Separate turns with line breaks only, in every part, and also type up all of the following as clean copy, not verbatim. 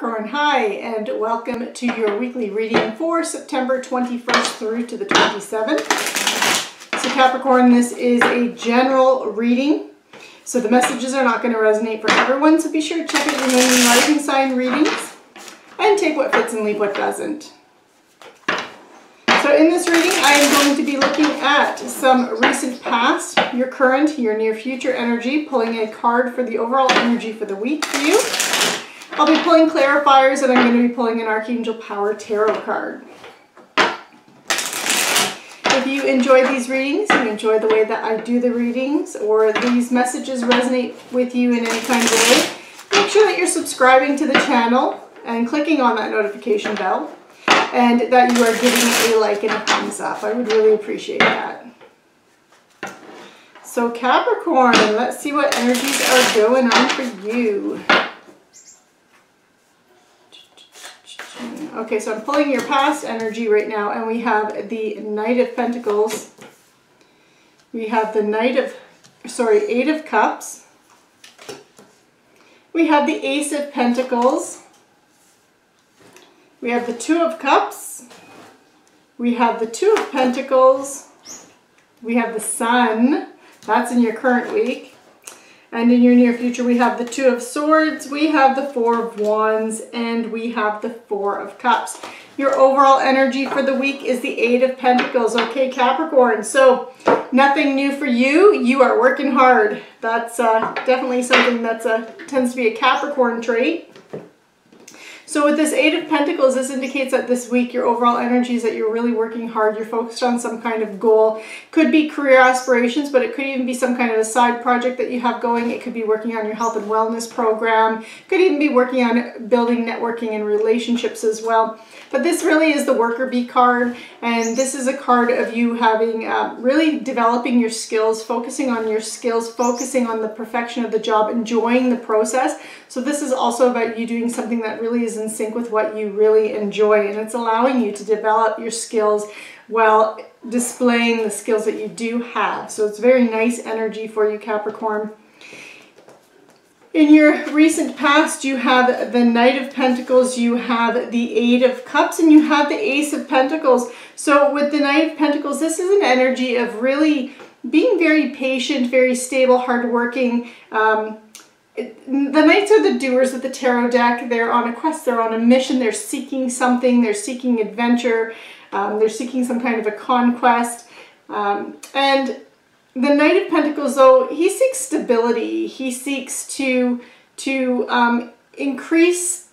Capricorn, hi, and welcome to your weekly reading for September 21st through to the 27th. So Capricorn, this is a general reading, so the messages are not going to resonate for everyone, so be sure to check out your moon and rising sign readings and take what fits and leave what doesn't. So in this reading, I am going to be looking at some recent past, your current, your near future energy, pulling a card for the overall energy for the week for you. I'll be pulling clarifiers, and I'm going to be pulling an Archangel Tarot card. If you enjoy these readings, you enjoy the way that I do the readings, or these messages resonate with you in any kind of way, make sure that you're subscribing to the channel and clicking on that notification bell, and that you are giving a like and a thumbs up. I would really appreciate that. So Capricorn, let's see what energies are going on for you. Okay, so I'm pulling your past energy right now, and we have the Knight of Pentacles. We have the Eight of Cups. We have the Ace of Pentacles. We have the Two of Cups. We have the Two of Pentacles. We have the Sun. That's in your current week. And in your near future, we have the Two of Swords, we have the Four of Wands, and we have the Four of Cups. Your overall energy for the week is the Eight of Pentacles. Okay, Capricorn, so nothing new for you. You are working hard. That's definitely something that tends to be a Capricorn trait. So with this Eight of Pentacles, this indicates that this week your overall energy is that you're really working hard. You're focused on some kind of goal. Could be career aspirations, but it could even be some kind of a side project that you have going. It could be working on your health and wellness program. Could even be working on building networking and relationships as well. But this really is the Worker Bee card, and this is a card of you having really developing your skills, focusing on your skills, focusing on the perfection of the job, enjoying the process. So this is also about you doing something that really is in sync with what you really enjoy, and it's allowing you to develop your skills while displaying the skills that you do have. So it's very nice energy for you, Capricorn. In your recent past, you have the Knight of Pentacles, you have the Eight of Cups, and you have the Ace of Pentacles. So with the Knight of Pentacles, this is an energy of really being very patient, very stable, hardworking. The Knights are the doers of the tarot deck. They're on a quest, they're on a mission, they're seeking something, they're seeking adventure, they're seeking some kind of a conquest. And the Knight of Pentacles, though, he seeks stability. He seeks to increase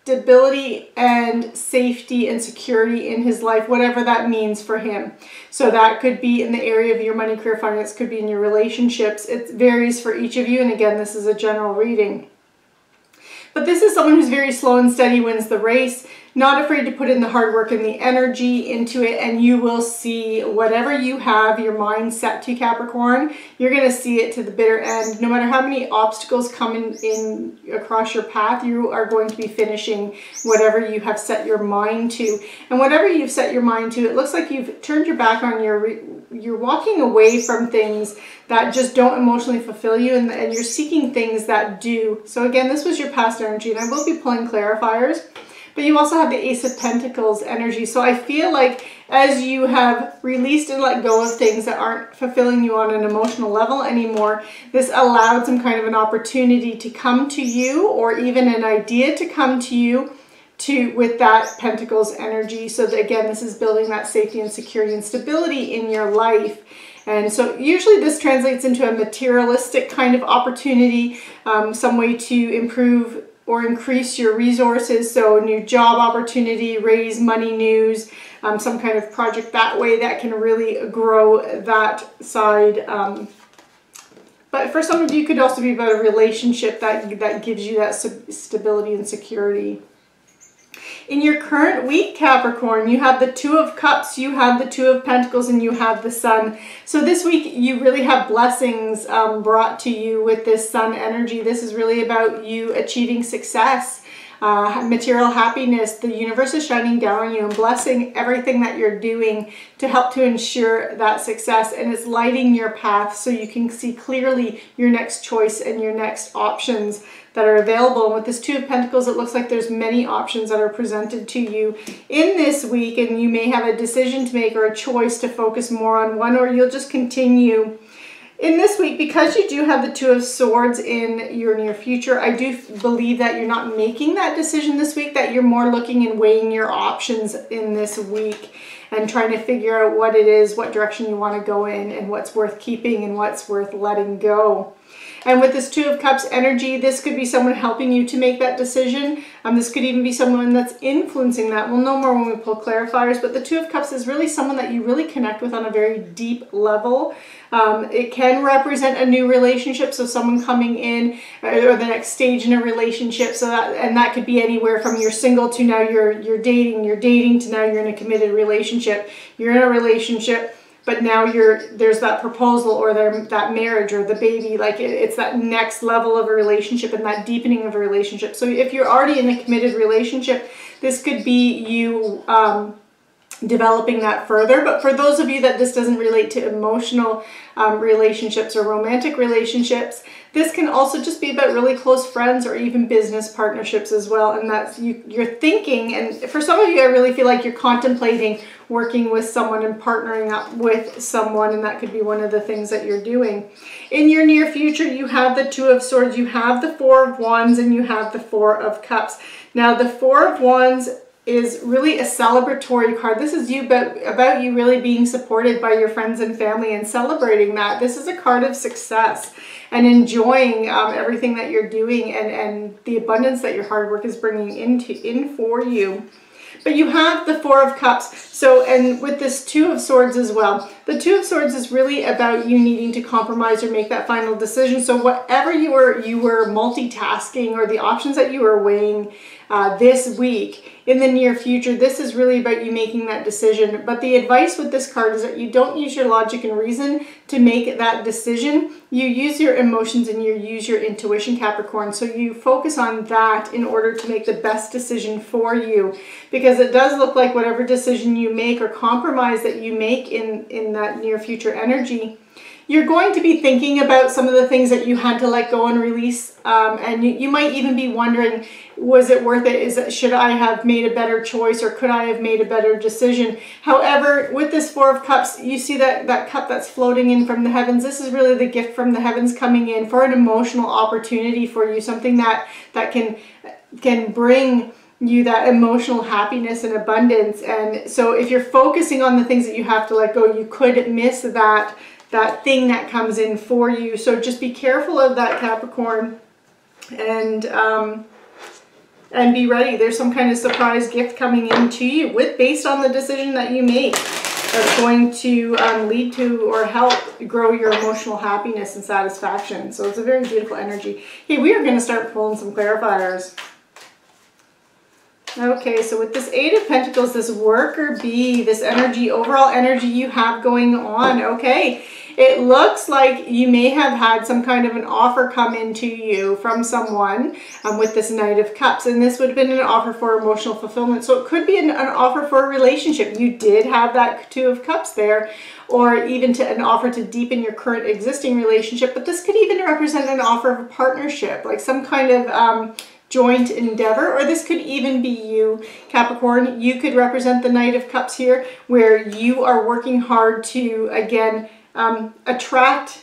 stability and safety and security in his life, whatever that means for him. So that could be in the area of your money, career, finance, could be in your relationships. It varies for each of you, and again, this is a general reading. But this is someone who's very slow and steady, wins the race, not afraid to put in the hard work and the energy into it, and you will see whatever you have your mind set to, Capricorn, you're going to see it to the bitter end. No matter how many obstacles come in across your path, you are going to be finishing whatever you have set your mind to. And whatever you've set your mind to, it looks like you've turned your back on you're walking away from things that just don't emotionally fulfill you, and you're seeking things that do. So again, this was your past energy, and I will be pulling clarifiers. But you also have the Ace of Pentacles energy. So I feel like as you have released and let go of things that aren't fulfilling you on an emotional level anymore, this allowed some kind of an opportunity to come to you, or even an idea to come to you with that Pentacles energy. So that, again, this is building that safety and security and stability in your life. And so usually this translates into a materialistic kind of opportunity, some way to improve or increase your resources, so new job opportunity, raise money news, some kind of project that way that can really grow that side. But for some of you, it could also be about a relationship that gives you that stability and security. In your current week, Capricorn, you have the Two of Cups, you have the Two of Pentacles, and you have the Sun. So this week, you really have blessings brought to you with this Sun energy. This is really about you achieving success. material happiness. The universe is shining down on you and blessing everything that you're doing to help to ensure that success, and it's lighting your path so you can see clearly your next choice and your next options that are available. And with this Two of Pentacles, it looks like there's many options that are presented to you in this week, and you may have a decision to make or a choice to focus more on one, or you'll just continue. In this week, because you do have the Two of Swords in your near future, I do believe that you're not making that decision this week, that you're more looking and weighing your options in this week and trying to figure out what it is, what direction you want to go in, and what's worth keeping and what's worth letting go. And with this Two of Cups energy, this could be someone helping you to make that decision. This could even be someone that's influencing that. We'll know more when we pull clarifiers, but the Two of Cups is really someone that you really connect with on a very deep level. It can represent a new relationship, so someone coming in or the next stage in a relationship. So that could be anywhere from you're single to now you're dating to now you're in a committed relationship. You're in a relationship, but now there's that proposal or that marriage or the baby. Like it's that next level of a relationship and that deepening of a relationship. So if you're already in a committed relationship, this could be you developing that further. But for those of you that this doesn't relate to emotional relationships or romantic relationships, this can also just be about really close friends or even business partnerships as well. And that's you're thinking, and for some of you, I really feel like you're contemplating working with someone and partnering up with someone, and that could be one of the things that you're doing. In your near future, you have the Two of Swords, you have the Four of Wands, and you have the Four of Cups. Now, the Four of Wands is really a celebratory card. This is about you really being supported by your friends and family and celebrating that. This is a card of success and enjoying everything that you're doing and the abundance that your hard work is bringing in for you. But you have the Four of Cups. So, and with this Two of Swords as well, the Two of Swords is really about you needing to compromise or make that final decision. So whatever you were multitasking or the options that you were weighing this week, in the near future, this is really about you making that decision. But the advice with this card is that you don't use your logic and reason to make that decision. You use your emotions and you use your intuition, Capricorn. So you focus on that in order to make the best decision for you. Because it does look like whatever decision you make or compromise that you make in that near future energy, you're going to be thinking about some of the things that you had to let go and release. And you might even be wondering, was it worth it? Should I have made a better choice, or could I have made a better decision? However, with this Four of Cups, you see that cup that's floating in from the heavens. This is really the gift from the heavens coming in for an emotional opportunity for you, something that can bring you that emotional happiness and abundance. And so if you're focusing on the things that you have to let go, you could miss that thing that comes in for you. So just be careful of that, Capricorn, and be ready. There's some kind of surprise gift coming in to you based on the decision that you make that's going to lead to or help grow your emotional happiness and satisfaction. So it's a very beautiful energy. Hey, we are going to start pulling some clarifiers. Okay, so with this Eight of Pentacles, this worker bee, this energy, overall energy you have going on, okay, it looks like you may have had some kind of an offer come into you from someone with this Knight of Cups, and this would have been an offer for emotional fulfillment. So it could be an offer for a relationship. You did have that Two of Cups there, or even an offer to deepen your current existing relationship, but this could even represent an offer of a partnership, like some kind of joint endeavor, or this could even be you, Capricorn. You could represent the Knight of Cups here, where you are working hard to, again, attract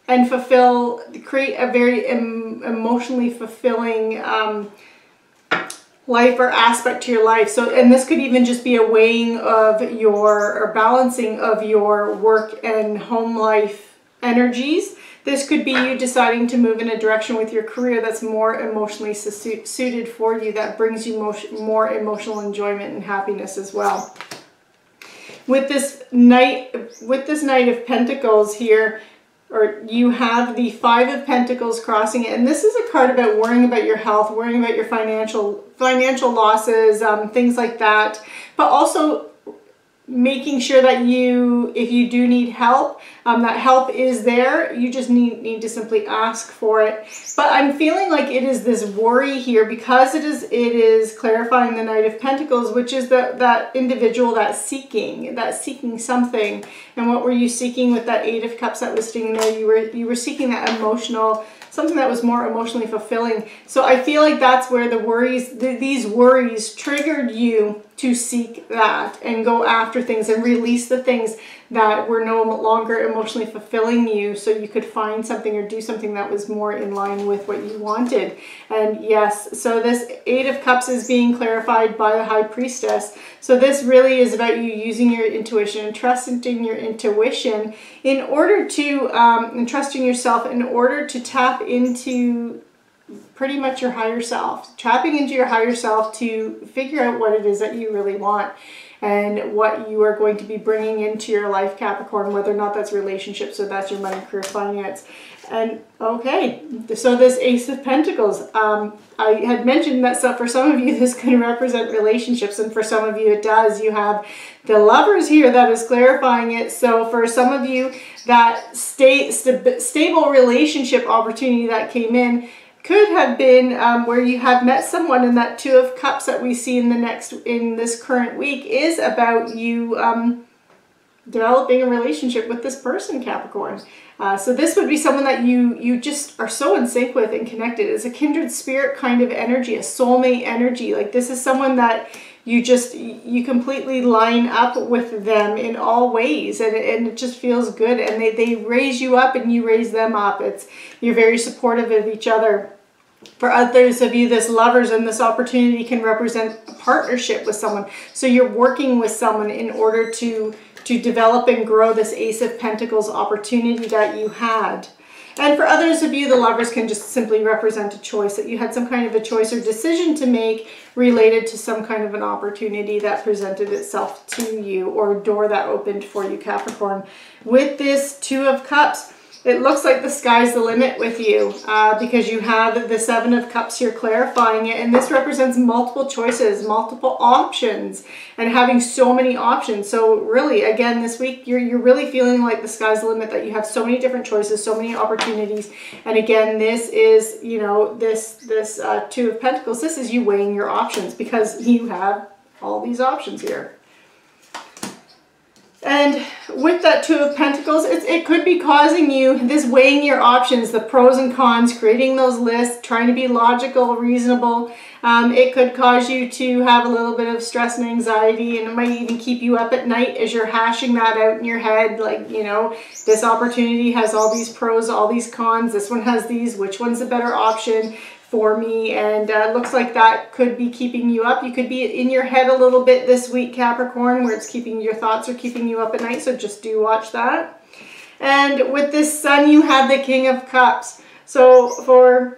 and fulfill, create a very emotionally fulfilling life or aspect to your life. So, and this could even just be a weighing of or balancing of your work and home life energies. This could be you deciding to move in a direction with your career that's more emotionally suited for you, that brings you more emotional enjoyment and happiness as well. With this Knight of Pentacles here, or you have the Five of Pentacles crossing it, and this is a card about worrying about your health, worrying about your financial losses, things like that, but also making sure that if you do need help, that help is there. You just need to simply ask for it. But I'm feeling like it is this worry here, because it is clarifying the Knight of Pentacles, which is that individual that's seeking something. And what were you seeking with that Eight of Cups that was sitting there? You were seeking that emotional, something that was more emotionally fulfilling. So I feel like that's where the worries, these worries triggered you to seek that and go after things and release the things that were no longer emotionally fulfilling you, so you could find something or do something that was more in line with what you wanted. And yes, so this Eight of Cups is being clarified by the High Priestess. So this really is about you using your intuition and trusting your intuition in order to, and trusting yourself in order to tap into pretty much your higher self, tapping into your higher self to figure out what it is that you really want and what you are going to be bringing into your life, Capricorn, whether or not that's relationships or that's your money, career, finance. And okay, so this Ace of Pentacles, I had mentioned that for some of you this can represent relationships, and for some of you it does. You have the Lovers here that is clarifying it. So for some of you, that stable relationship opportunity that came in could have been where you have met someone, and that Two of Cups that we see in this current week is about you developing a relationship with this person, Capricorn. So this would be someone that you just are so in sync with and connected. It's a kindred spirit kind of energy, a soulmate energy. Like this is someone that you completely line up with them in all ways, and it just feels good, and they raise you up and you raise them up. You're very supportive of each other. For others of you, this Lovers and this opportunity can represent a partnership with someone. So you're working with someone in order to develop and grow this Ace of Pentacles opportunity that you had. And for others of you, the Lovers can just simply represent a choice, that you had some kind of a choice or decision to make related to some kind of an opportunity that presented itself to you, or a door that opened for you, Capricorn. With this Two of Cups, it looks like the sky's the limit with you, because you have the Seven of Cups here clarifying it, and this represents multiple choices, multiple options, and having so many options. So really, again, this week, you're really feeling like the sky's the limit, that you have so many different choices, so many opportunities. And again, this is, you know, this Two of Pentacles, this is you weighing your options, because you have all these options here. And with that Two of Pentacles, it could be causing you this weighing your options, the pros and cons, creating those lists, trying to be logical, reasonable. It could cause you to have a little bit of stress and anxiety, and it might even keep you up at night as you're hashing that out in your head. Like, you know, this opportunity has all these pros, all these cons. This one has these. Which one's the better option for me? And looks like that could be keeping you up. You could be in your head a little bit this week, Capricorn, where it's keeping your thoughts are keeping you up at night. So just do watch that. And with this Sun, you have the King of Cups. So for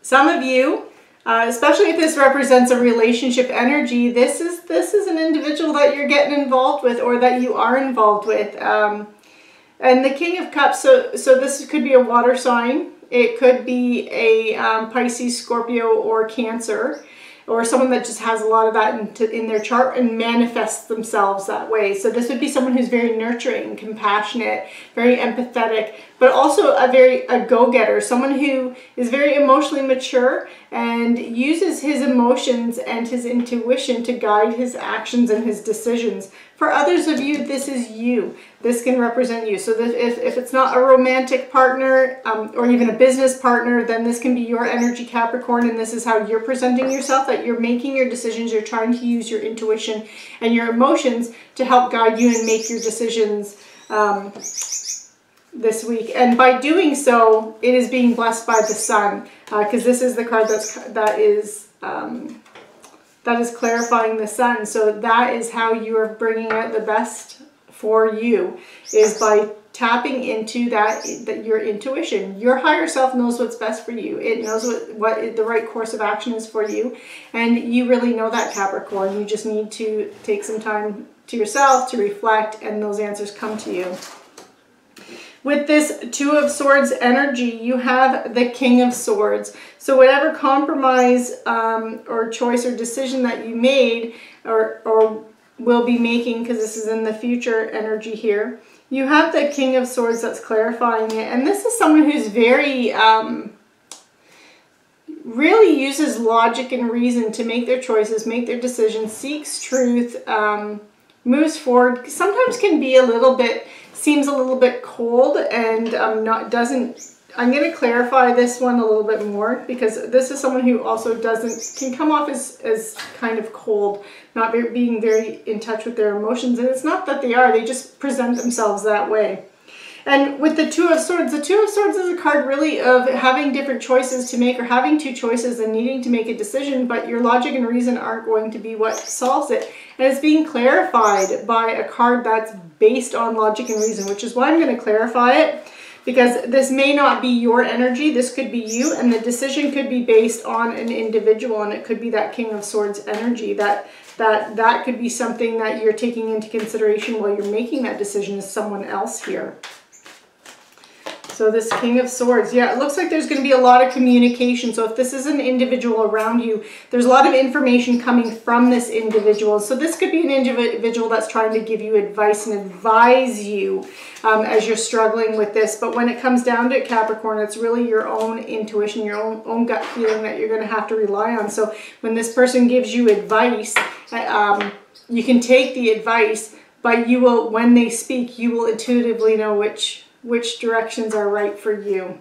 some of you, especially if this represents a relationship energy, this is an individual that you're getting involved with, or that you are involved with. And the King of Cups, so this could be a water sign. It could be a Pisces, Scorpio, or Cancer, or someone that just has a lot of that in their chart and manifests themselves that way. So this would be someone who's very nurturing, compassionate, very empathetic, but also a go-getter, someone who is very emotionally mature and uses his emotions and his intuition to guide his actions and his decisions. For others of you, this is you. This can represent you. So that if it's not a romantic partner or even a business partner, then this can be your energy, Capricorn, and this is how you're presenting yourself, that you're making your decisions, you're trying to use your intuition and your emotions to help guide you and make your decisions this week. And by doing so, it is being blessed by the Sun, because this is the card that is clarifying the Sun. So that is how you are bringing out the best for you, is by tapping into that your intuition. Your higher self knows what's best for you. It knows what the right course of action is for you, and you really know that, Capricorn. You just need to take some time to yourself to reflect, and those answers come to you. With this Two of Swords energy, you have the King of Swords. So whatever compromise or choice or decision that you made, or will be making, because this is in the future energy here. You have the King of Swords that's clarifying it. And this is someone who's very, really uses logic and reason to make their choices, make their decisions, seeks truth, moves forward. Sometimes can be a little bit, seems a little bit cold and I'm going to clarify this one a little bit more, because this is someone who also can come off as kind of cold, not being very in touch with their emotions. And it's not that they are, they just present themselves that way. And with the Two of Swords, the Two of Swords is a card really of having different choices to make, or having two choices and needing to make a decision, but your logic and reason aren't going to be what solves it. And it's being clarified by a card that's based on logic and reason, which is why I'm going to clarify it. Because this may not be your energy, this could be you, and the decision could be based on an individual, and it could be that King of Swords energy. That could be something that you're taking into consideration while you're making that decision as someone else here. So this King of Swords, yeah, it looks like there's going to be a lot of communication. So if this is an individual around you, there's a lot of information coming from this individual. So this could be an individual that's trying to give you advice and advise you as you're struggling with this. But when it comes down to it, Capricorn, it's really your own intuition, your own gut feeling that you're going to have to rely on. So when this person gives you advice, you can take the advice, but you will, when they speak, you will intuitively know which directions are right for you.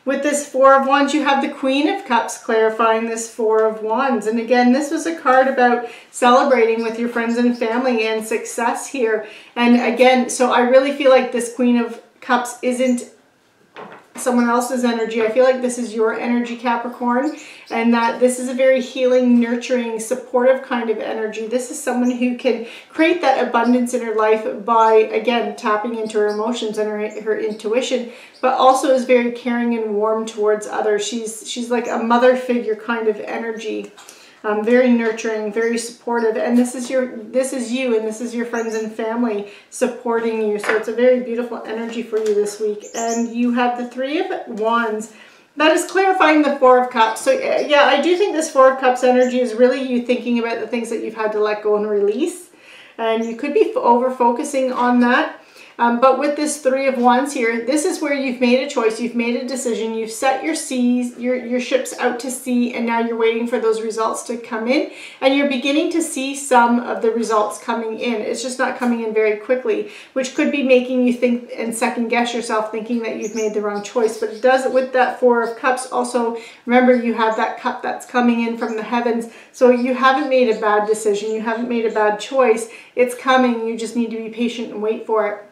With this Four of Wands, you have the Queen of Cups clarifying this Four of Wands. And again, this was a card about celebrating with your friends and family and success here. And again, so I really feel like this Queen of Cups isn't someone else's energy. I feel like this is your energy, Capricorn, and that this is a very healing, nurturing, supportive kind of energy. This is someone who can create that abundance in her life by, again, tapping into her emotions and her intuition, but also is very caring and warm towards others. She's like a mother figure kind of energy. Very nurturing, very supportive, and this is you, and this is your friends and family supporting you. So it's a very beautiful energy for you this week. And you have the Three of Wands. That is clarifying the Four of Cups. So yeah, I do think this Four of Cups energy is really you thinking about the things that you've had to let go and release, and you could be over focusing on that. But with this Three of Wands here, this is where you've made a choice, you've made a decision, you've set your ships out to sea, and now you're waiting for those results to come in, and you're beginning to see some of the results coming in. It's just not coming in very quickly, which could be making you think and second guess yourself, thinking that you've made the wrong choice. But it does, with that Four of Cups, also remember you have that cup that's coming in from the heavens, so you haven't made a bad decision, you haven't made a bad choice. It's coming, you just need to be patient and wait for it.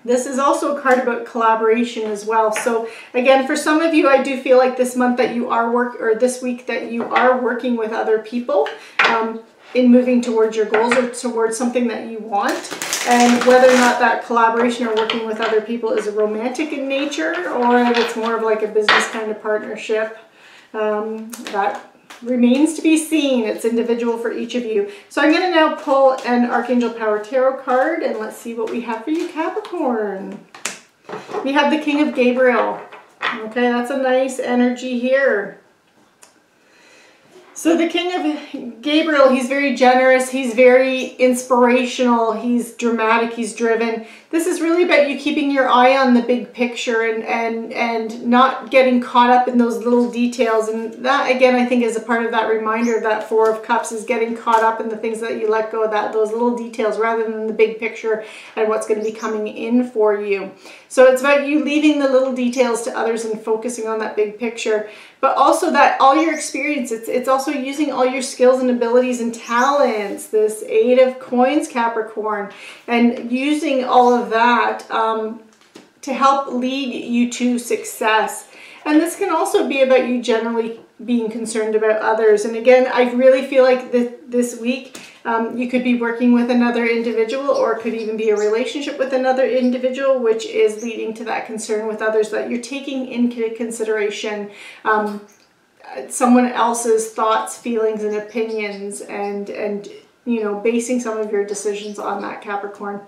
This is also a card about collaboration as well. So again, for some of you, I do feel like this month that you are this week that you are working with other people in moving towards your goals or towards something that you want. And whether or not that collaboration or working with other people is romantic in nature, or if it's more of like a business kind of partnership, that remains to be seen. It's individual for each of you. So I'm going to now pull an Archangel Power Tarot card, and let's see what we have for you, Capricorn. We have the King of Gabriel. Okay, that's a nice energy here. So the King of Gabriel, he's very generous, he's very inspirational, he's dramatic, he's driven. This is really about you keeping your eye on the big picture and not getting caught up in those little details. And that, again, I think is a part of that reminder of that Four of Cups, is getting caught up in the things that you let go of, those little details, rather than the big picture and what's going to be coming in for you. So it's about you leaving the little details to others and focusing on that big picture. But also that all your experience, it's also using all your skills and abilities and talents, this Eight of Coins, Capricorn, and using all of that to help lead you to success. And this can also be about you generally being concerned about others. And again, I really feel like this week you could be working with another individual, or it could even be a relationship with another individual, which is leading to that concern with others, that you're taking into consideration someone else's thoughts, feelings, and opinions, and you know, basing some of your decisions on that, Capricorn.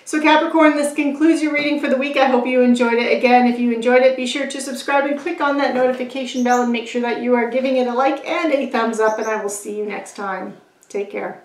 So Capricorn, this concludes your reading for the week. I hope you enjoyed it. Again, if you enjoyed it, be sure to subscribe and click on that notification bell, and make sure that you are giving it a like and a thumbs up, and I will see you next time. Take care.